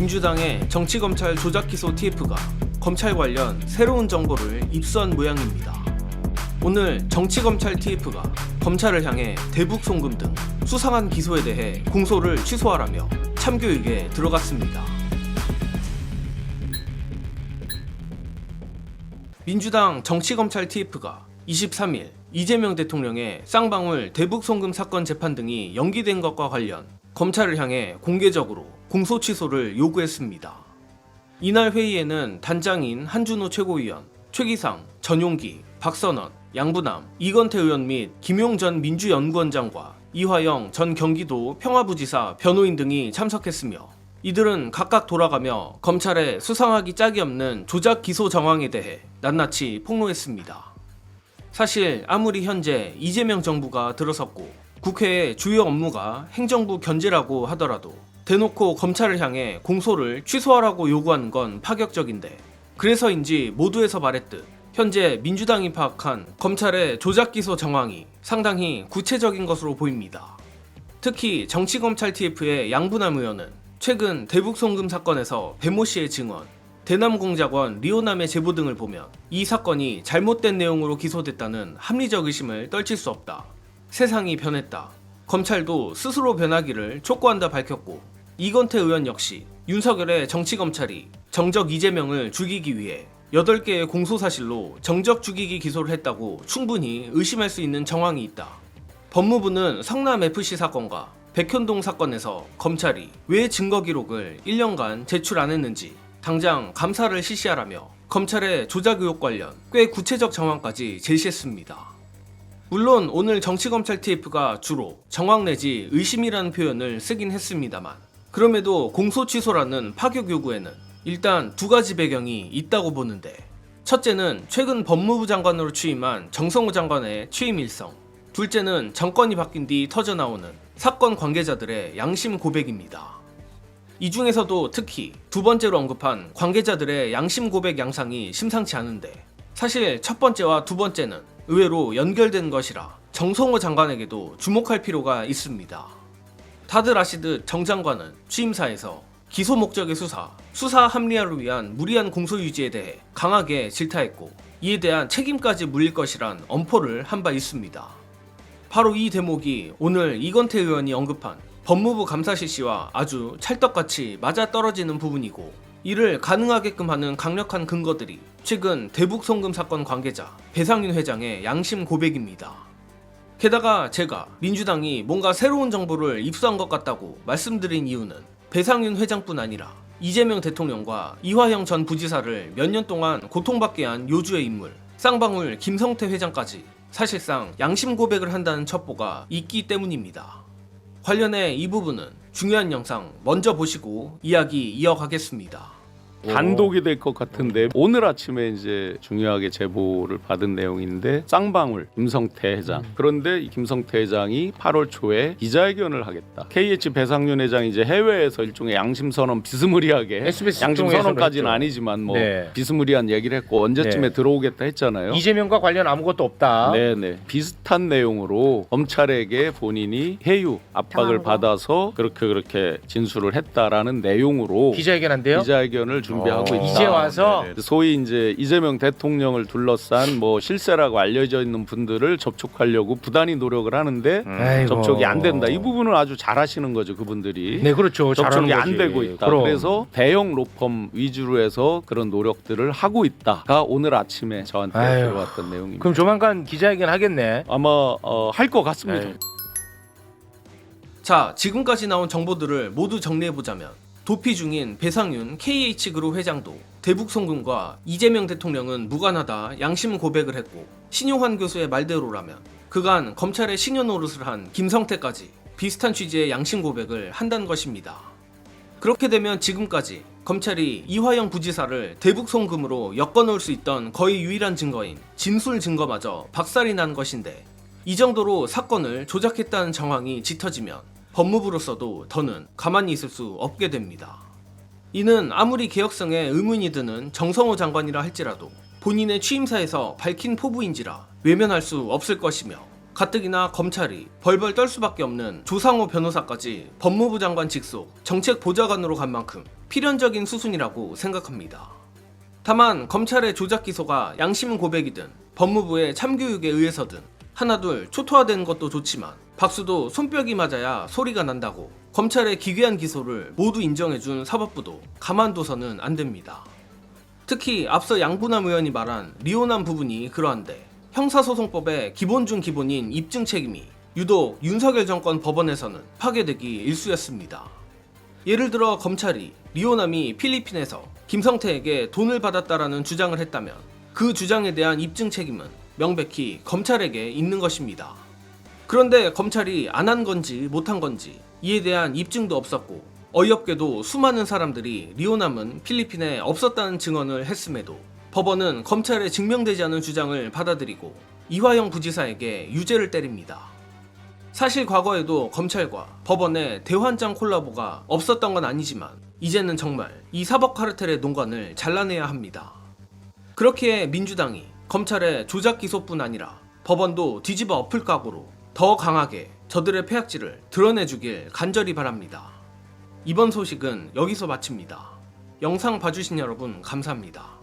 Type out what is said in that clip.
민주당의 정치검찰 조작기소 TF가 검찰 관련 새로운 정보를 입수한 모양입니다. 오늘 정치검찰 TF가 검찰을 향해 대북 송금 등 수상한 기소에 대해 공소를 취소하라며 참교육에 들어갔습니다. 민주당 정치검찰 TF가 23일 이재명 대통령의 쌍방울 대북 송금 사건 재판 등이 연기된 것과 관련 검찰을 향해 공개적으로 공소 취소를 요구했습니다. 이날 회의에는 단장인 한준호 최고위원, 최기상, 전용기, 박선원, 양부남, 이건태 의원 및 김용 전 민주연구원장과 이화영 전 경기도 평화부지사 변호인 등이 참석했으며 이들은 각각 돌아가며 검찰의 수상하기 짝이 없는 조작 기소 정황에 대해 낱낱이 폭로했습니다. 사실 아무리 현재 이재명 정부가 들어섰고 국회의 주요 업무가 행정부 견제라고 하더라도 대놓고 검찰을 향해 공소를 취소하라고 요구하는 건 파격적인데, 그래서인지 모두에서 말했듯 현재 민주당이 파악한 검찰의 조작 기소 정황이 상당히 구체적인 것으로 보입니다. 특히 정치검찰 TF의 양부남 의원은 최근 대북 송금 사건에서 배모 씨의 증언, 대남공작원 리오남의 제보 등을 보면 이 사건이 잘못된 내용으로 기소됐다는 합리적 의심을 떨칠 수 없다. 세상이 변했다. 검찰도 스스로 변하기를 촉구한다 밝혔고, 이건태 의원 역시 윤석열의 정치검찰이 정적 이재명을 죽이기 위해 8개의 공소사실로 정적 죽이기 기소를 했다고 충분히 의심할 수 있는 정황이 있다. 법무부는 성남FC 사건과 백현동 사건에서 검찰이 왜 증거 기록을 1년간 제출 안 했는지 당장 감사를 실시하라며 검찰의 조작 의혹 관련 꽤 구체적 정황까지 제시했습니다. 물론 오늘 정치검찰 TF가 주로 정황 내지 의심이라는 표현을 쓰긴 했습니다만, 그럼에도 공소 취소라는 파격 요구에는 일단 두 가지 배경이 있다고 보는데, 첫째는 최근 법무부 장관으로 취임한 정성호 장관의 취임 일성, 둘째는 정권이 바뀐 뒤 터져나오는 사건 관계자들의 양심 고백입니다. 이 중에서도 특히 두 번째로 언급한 관계자들의 양심 고백 양상이 심상치 않은데, 사실 첫 번째와 두 번째는 의외로 연결된 것이라 정성호 장관에게도 주목할 필요가 있습니다. 다들 아시듯 정 장관은 취임사에서 기소 목적의 수사 합리화를 위한 무리한 공소 유지에 대해 강하게 질타했고, 이에 대한 책임까지 물릴 것이란 엄포를 한 바 있습니다. 바로 이 대목이 오늘 이건태 의원이 언급한 법무부 감사 실시와 아주 찰떡같이 맞아떨어지는 부분이고, 이를 가능하게끔 하는 강력한 근거들이 최근 대북 송금 사건 관계자 배상윤 회장의 양심 고백입니다. 게다가 제가 민주당이 뭔가 새로운 정보를 입수한 것 같다고 말씀드린 이유는 배상윤 회장뿐 아니라 이재명 대통령과 이화영 전 부지사를 몇 년 동안 고통받게 한 요주의 인물 쌍방울 김성태 회장까지 사실상 양심 고백을 한다는 첩보가 있기 때문입니다. 관련해 이 부분은 중요한 영상 먼저 보시고 이야기 이어가겠습니다. 단독이 될 것 같은데 오늘 아침에 이제 중요하게 제보를 받은 내용인데, 쌍방울 김성태 회장, 그런데 이 김성태 회장이 8월 초에 기자회견을 하겠다. KH 배상윤 회장이 이제 해외에서 일종의 양심 선언 비스무리하게, 양심 선언까지는 아니지만 뭐 비스무리한 얘기를 했고 언제쯤에 들어오겠다 했잖아요. 이재명과 관련 아무것도 없다. 네네. 비슷한 내용으로 검찰에게 본인이 해유 압박을 받아서 그렇게 진술을 했다라는 내용으로 기자회견을 준비하고 있다. 이제 와서 소위 이제 이재명 대통령을 둘러싼 뭐 실세라고 알려져 있는 분들을 접촉하려고 부단히 노력을 하는데 접촉이 안 된다. 이 부분은 아주 잘하시는 거죠, 그분들이. 네, 그렇죠. 접촉이 안 되고 있다. 그래서 대형 로펌 위주로 해서 그런 노력들을 하고 있다가 오늘 아침에 저한테 들어왔던 내용입니다. 그럼 조만간 기자회견 하겠네. 아마 할 것 같습니다. 자, 지금까지 나온 정보들을 모두 정리해보자면, 도피 중인 배상윤 KH그룹 회장도 대북 송금과 이재명 대통령은 무관하다 양심 고백을 했고, 신용환 교수의 말대로라면 그간 검찰의 신여 노릇을 한 김성태까지 비슷한 취지의 양심 고백을 한다는 것입니다. 그렇게 되면 지금까지 검찰이 이화영 부지사를 대북 송금으로 엮어놓을 수 있던 거의 유일한 증거인 진술 증거마저 박살이 난 것인데, 이 정도로 사건을 조작했다는 정황이 짙어지면 법무부로서도 더는 가만히 있을 수 없게 됩니다. 이는 아무리 개혁성에 의문이 드는 정성호 장관이라 할지라도 본인의 취임사에서 밝힌 포부인지라 외면할 수 없을 것이며, 가뜩이나 검찰이 벌벌 떨 수밖에 없는 조상호 변호사까지 법무부 장관 직속 정책보좌관으로 간 만큼 필연적인 수순이라고 생각합니다. 다만 검찰의 조작 기소가 양심 고백이든 법무부의 참교육에 의해서든 하나둘 초토화된 것도 좋지만 박수도 손뼉이 맞아야 소리가 난다고 검찰의 기괴한 기소를 모두 인정해준 사법부도 가만둬서는 안 됩니다. 특히 앞서 양부남 의원이 말한 리오남 부분이 그러한데 형사소송법의 기본 중 기본인 입증 책임이 유독 윤석열 정권 법원에서는 파괴되기 일쑤였습니다. 예를 들어 검찰이 리오남이 필리핀에서 김성태에게 돈을 받았다라는 주장을 했다면 그 주장에 대한 입증 책임은 명백히 검찰에게 있는 것입니다. 그런데 검찰이 안 한 건지 못한 건지 이에 대한 입증도 없었고 어이없게도 수많은 사람들이 리오남은 필리핀에 없었다는 증언을 했음에도 법원은 검찰의 증명되지 않은 주장을 받아들이고 이화영 부지사에게 유죄를 때립니다. 사실 과거에도 검찰과 법원의 대환장 콜라보가 없었던 건 아니지만 이제는 정말 이 사법 카르텔의 농간을 잘라내야 합니다. 그렇기에 민주당이 검찰의 조작 기소뿐 아니라 법원도 뒤집어 엎을 각오로 더 강하게 저들의 폐악질을 드러내주길 간절히 바랍니다. 이번 소식은 여기서 마칩니다. 영상 봐주신 여러분 감사합니다.